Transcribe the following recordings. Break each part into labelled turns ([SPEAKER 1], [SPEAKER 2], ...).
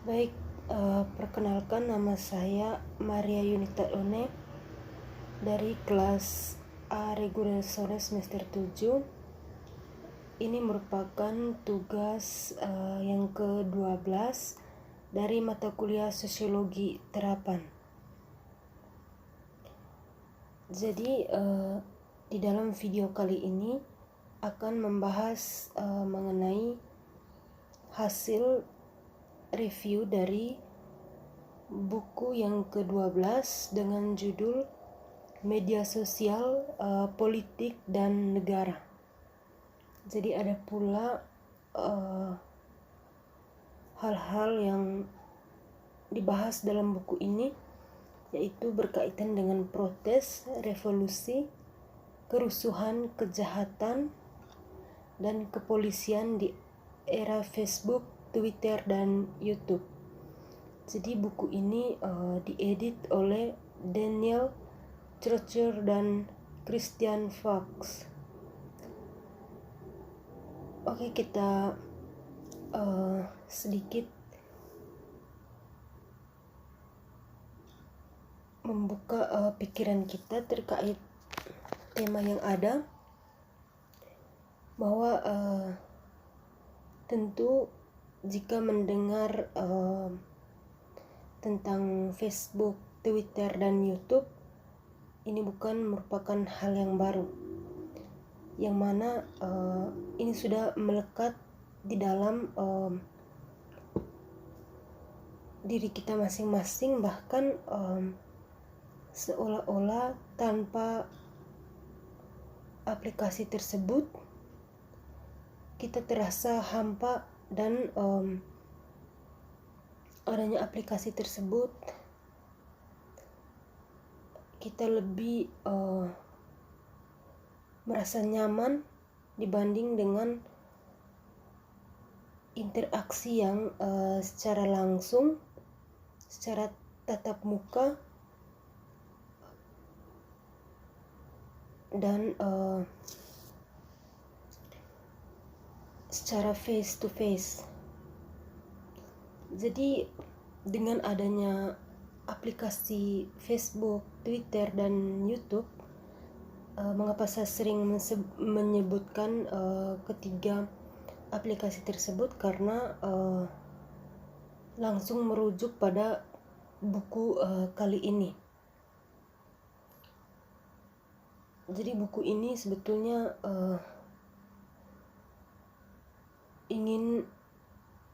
[SPEAKER 1] Baik, perkenalkan nama saya Maria Yunita One dari kelas A reguler sore semester 7. Ini merupakan tugas yang ke-12 dari mata kuliah Sosiologi Terapan. Jadi di dalam video kali ini akan membahas mengenai hasil review dari buku yang ke-12 dengan judul Media Sosial, Politik dan Negara. Jadi ada pula hal-hal yang dibahas dalam buku ini, yaitu berkaitan dengan protes, revolusi, kerusuhan, kejahatan, dan kepolisian di era Facebook, Twitter, dan YouTube. Jadi buku ini diedit oleh Daniel Trocher dan Christian Fox. Oke, kita sedikit membuka pikiran kita terkait tema yang ada, bahwa tentu jika mendengar tentang Facebook, Twitter, dan YouTube, ini bukan merupakan hal yang baru, yang mana ini sudah melekat di dalam diri kita masing-masing, bahkan seolah-olah tanpa aplikasi tersebut kita terasa hampa, dan adanya aplikasi tersebut kita lebih merasa nyaman dibanding dengan interaksi yang secara langsung, secara tatap muka, dan secara face to face. Jadi dengan adanya aplikasi Facebook, Twitter, dan YouTube, mengapa saya sering menyebutkan ketiga aplikasi tersebut, karena langsung merujuk pada buku kali ini. Jadi buku ini sebetulnya ingin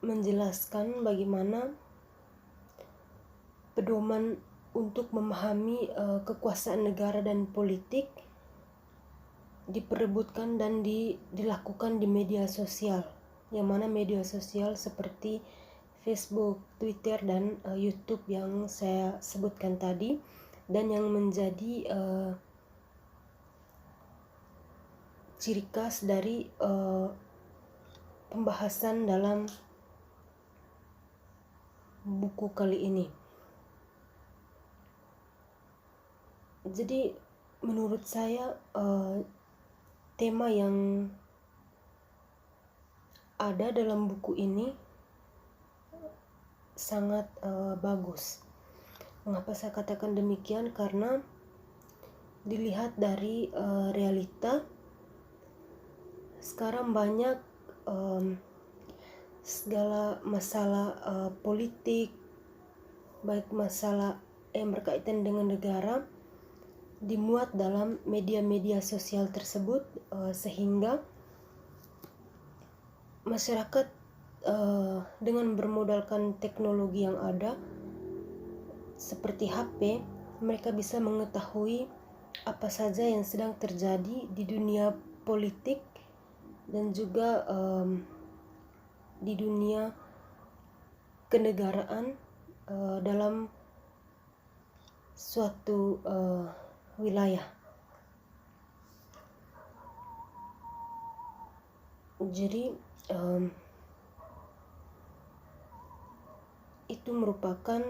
[SPEAKER 1] menjelaskan bagaimana pedoman untuk memahami kekuasaan negara dan politik diperebutkan dan dilakukan di media sosial, yang mana media sosial seperti Facebook, Twitter, dan YouTube yang saya sebutkan tadi, dan yang menjadi ciri khas dari pembahasan dalam buku kali ini. Jadi menurut saya tema yang ada dalam buku ini sangat bagus. Mengapa saya katakan demikian? Karena dilihat dari realita, sekarang banyak segala masalah politik, baik masalah yang berkaitan dengan negara, dimuat dalam media-media sosial tersebut, sehingga masyarakat dengan bermodalkan teknologi yang ada seperti HP, mereka bisa mengetahui apa saja yang sedang terjadi di dunia politik dan juga di dunia kenegaraan dalam suatu wilayah. Jadi itu merupakan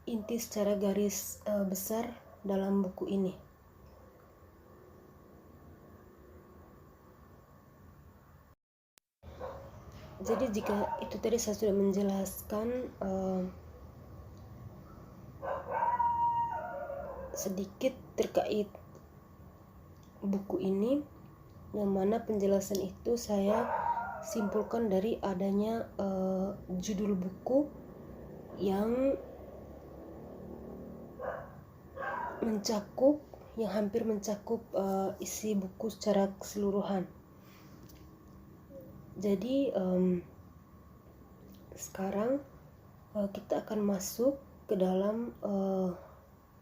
[SPEAKER 1] inti secara garis besar dalam buku ini. Jadi jika itu tadi saya sudah menjelaskan sedikit terkait buku ini, yang mana penjelasan itu saya simpulkan dari adanya judul buku yang hampir mencakup isi buku secara keseluruhan. Jadi sekarang kita akan masuk ke dalam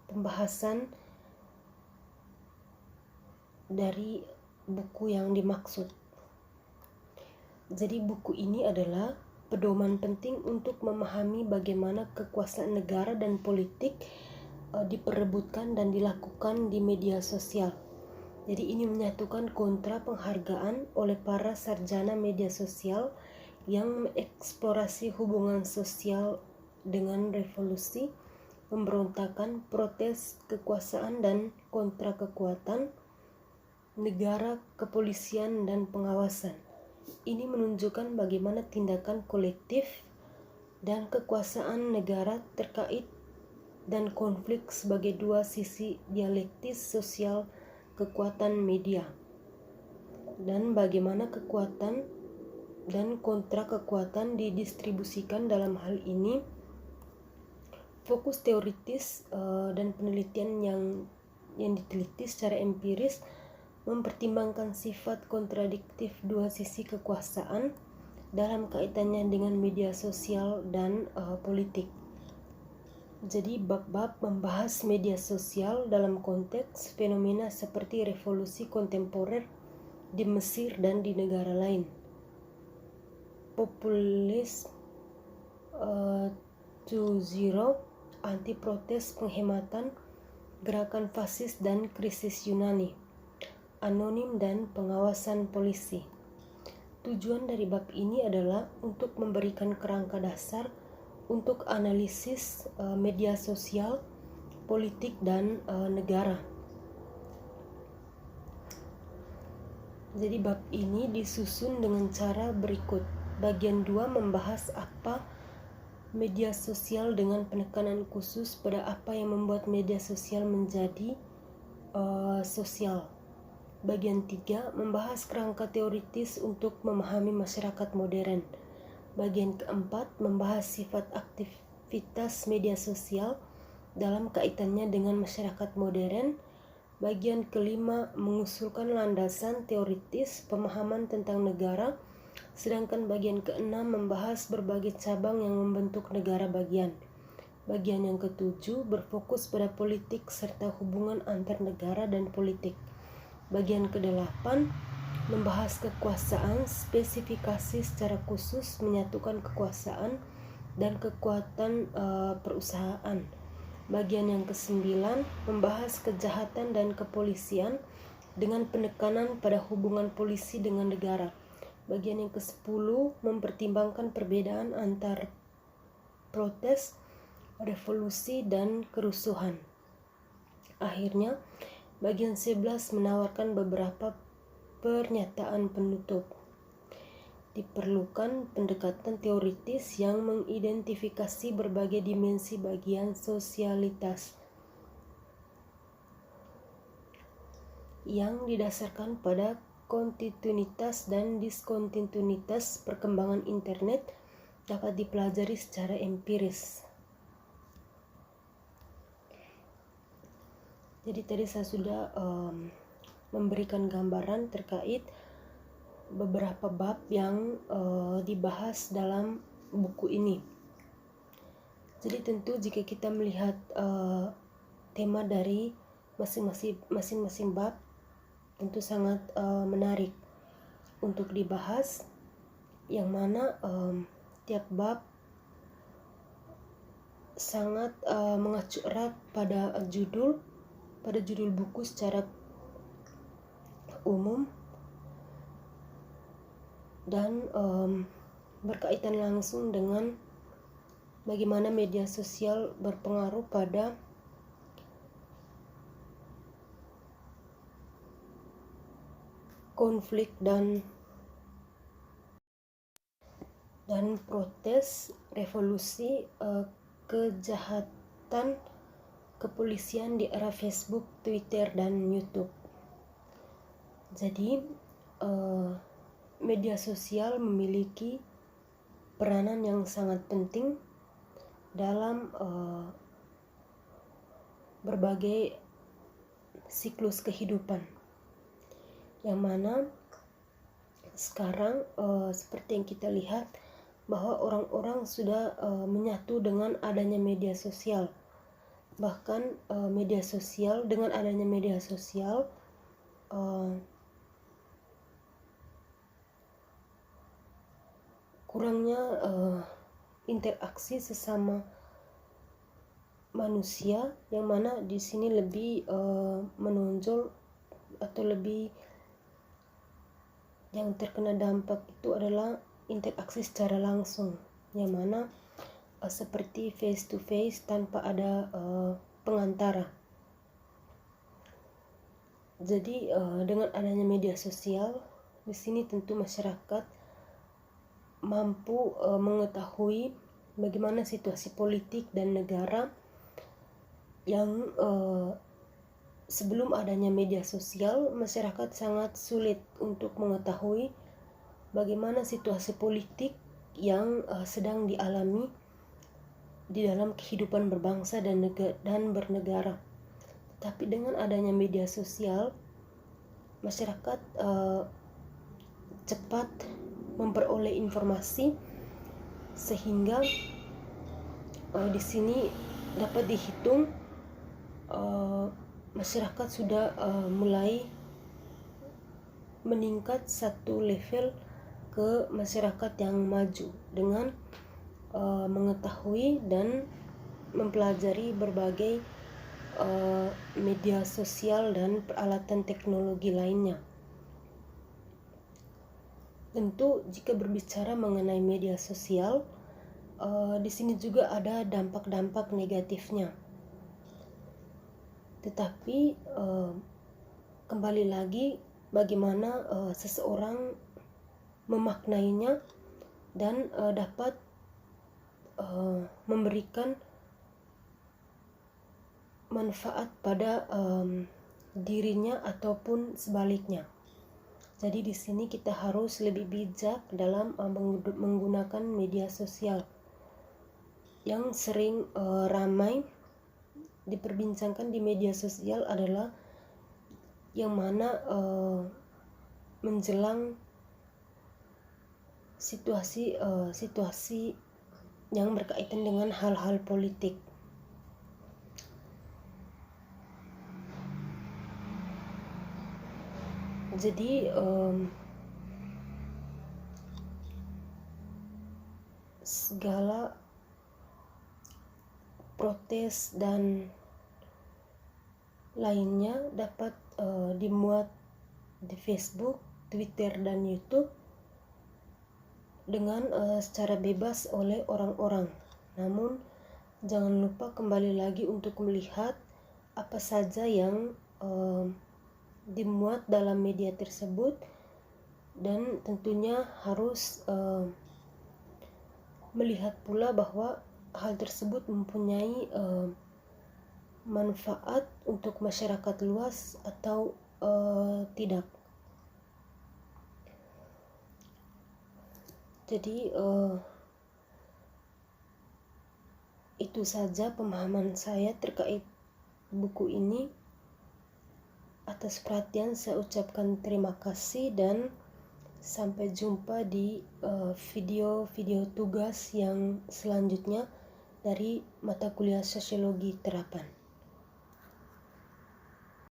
[SPEAKER 1] pembahasan dari buku yang dimaksud. Jadi buku ini adalah pedoman penting untuk memahami bagaimana kekuasaan negara dan politik diperebutkan dan dilakukan di media sosial. Jadi ini menyatukan kontra penghargaan oleh para sarjana media sosial yang mengeksplorasi hubungan sosial dengan revolusi, pemberontakan, protes, kekuasaan dan kontra kekuatan negara, kepolisian, dan pengawasan. Ini menunjukkan bagaimana tindakan kolektif dan kekuasaan negara terkait dan konflik sebagai dua sisi dialektis sosial kekuatan media, dan bagaimana kekuatan dan kontra kekuatan didistribusikan. Dalam hal ini fokus teoritis dan penelitian yang diteliti secara empiris mempertimbangkan sifat kontradiktif dua sisi kekuasaan dalam kaitannya dengan media sosial dan politik. Jadi bab-bab membahas media sosial dalam konteks fenomena seperti revolusi kontemporer di Mesir dan di negara lain, populis 2.0, anti-protes penghematan, gerakan fasis dan krisis Yunani, anonim dan pengawasan polisi. Tujuan dari bab ini adalah untuk memberikan kerangka dasar untuk analisis media sosial, politik, dan negara. Jadi bab ini disusun dengan cara berikut. Bagian 2 membahas apa media sosial dengan penekanan khusus pada apa yang membuat media sosial menjadi sosial. Bagian 3 membahas kerangka teoritis untuk memahami masyarakat modern. Bagian keempat membahas sifat aktivitas media sosial dalam kaitannya dengan masyarakat modern. Bagian kelima mengusulkan landasan teoritis pemahaman tentang negara, sedangkan bagian keenam membahas berbagai cabang yang membentuk negara bagian. Bagian yang ketujuh berfokus pada politik serta hubungan antar negara dan politik. Bagian kedelapan membahas kekuasaan, spesifikasi secara khusus menyatukan kekuasaan dan kekuatan perusahaan. Bagian yang kesembilan membahas kejahatan dan kepolisian dengan penekanan pada hubungan polisi dengan negara. Bagian yang ke-10 mempertimbangkan perbedaan antar protes, revolusi, dan kerusuhan. Akhirnya, bagian 11 menawarkan beberapa pernyataan penutup. Diperlukan pendekatan teoritis yang mengidentifikasi berbagai dimensi bagian sosialitas yang didasarkan pada kontinuitas dan diskontinuitas perkembangan internet dapat dipelajari secara empiris. Jadi tadi saya sudah memberikan gambaran terkait beberapa bab yang dibahas dalam buku ini. Jadi tentu jika kita melihat tema dari masing-masing bab, tentu sangat menarik untuk dibahas, yang mana tiap bab sangat mengacu erat pada judul buku secara umum dan berkaitan langsung dengan bagaimana media sosial berpengaruh pada konflik dan dan protes revolusi kejahatan kepolisian di era Facebook, Twitter, dan YouTube. Jadi media sosial memiliki peranan yang sangat penting dalam berbagai siklus kehidupan, yang mana sekarang seperti yang kita lihat bahwa orang-orang sudah menyatu dengan adanya media sosial. Bahkan dengan adanya media sosial kurangnya interaksi sesama manusia, yang mana di sini lebih menonjol atau lebih yang terkena dampak itu adalah interaksi secara langsung, yang mana seperti face to face tanpa ada pengantara. Jadi dengan adanya media sosial di sini tentu masyarakat mampu mengetahui bagaimana situasi politik dan negara yang sebelum adanya media sosial masyarakat sangat sulit untuk mengetahui bagaimana situasi politik yang sedang dialami di dalam kehidupan berbangsa dan bernegara. Tapi dengan adanya media sosial, masyarakat cepat memperoleh informasi, sehingga di sini dapat dihitung masyarakat sudah mulai meningkat satu level ke masyarakat yang maju dengan mengetahui dan mempelajari berbagai media sosial dan peralatan teknologi lainnya. Tentu jika berbicara mengenai media sosial, di sini juga ada dampak-dampak negatifnya. Tetapi kembali lagi bagaimana seseorang memaknainya dan dapat memberikan manfaat pada dirinya ataupun sebaliknya. Jadi di sini kita harus lebih bijak dalam menggunakan media sosial. Yang sering ramai diperbincangkan di media sosial adalah yang mana menjelang situasi yang berkaitan dengan hal-hal politik. Jadi segala protes dan lainnya dapat dimuat di Facebook, Twitter, dan YouTube dengan secara bebas oleh orang-orang. Namun jangan lupa kembali lagi untuk melihat apa saja yang dimuat dalam media tersebut, dan tentunya harus melihat pula bahwa hal tersebut mempunyai manfaat untuk masyarakat luas atau tidak. Jadi itu saja pemahaman saya terkait buku ini. Atas perhatian saya ucapkan terima kasih dan sampai jumpa di video-video tugas yang selanjutnya dari mata kuliah Sosiologi Terapan.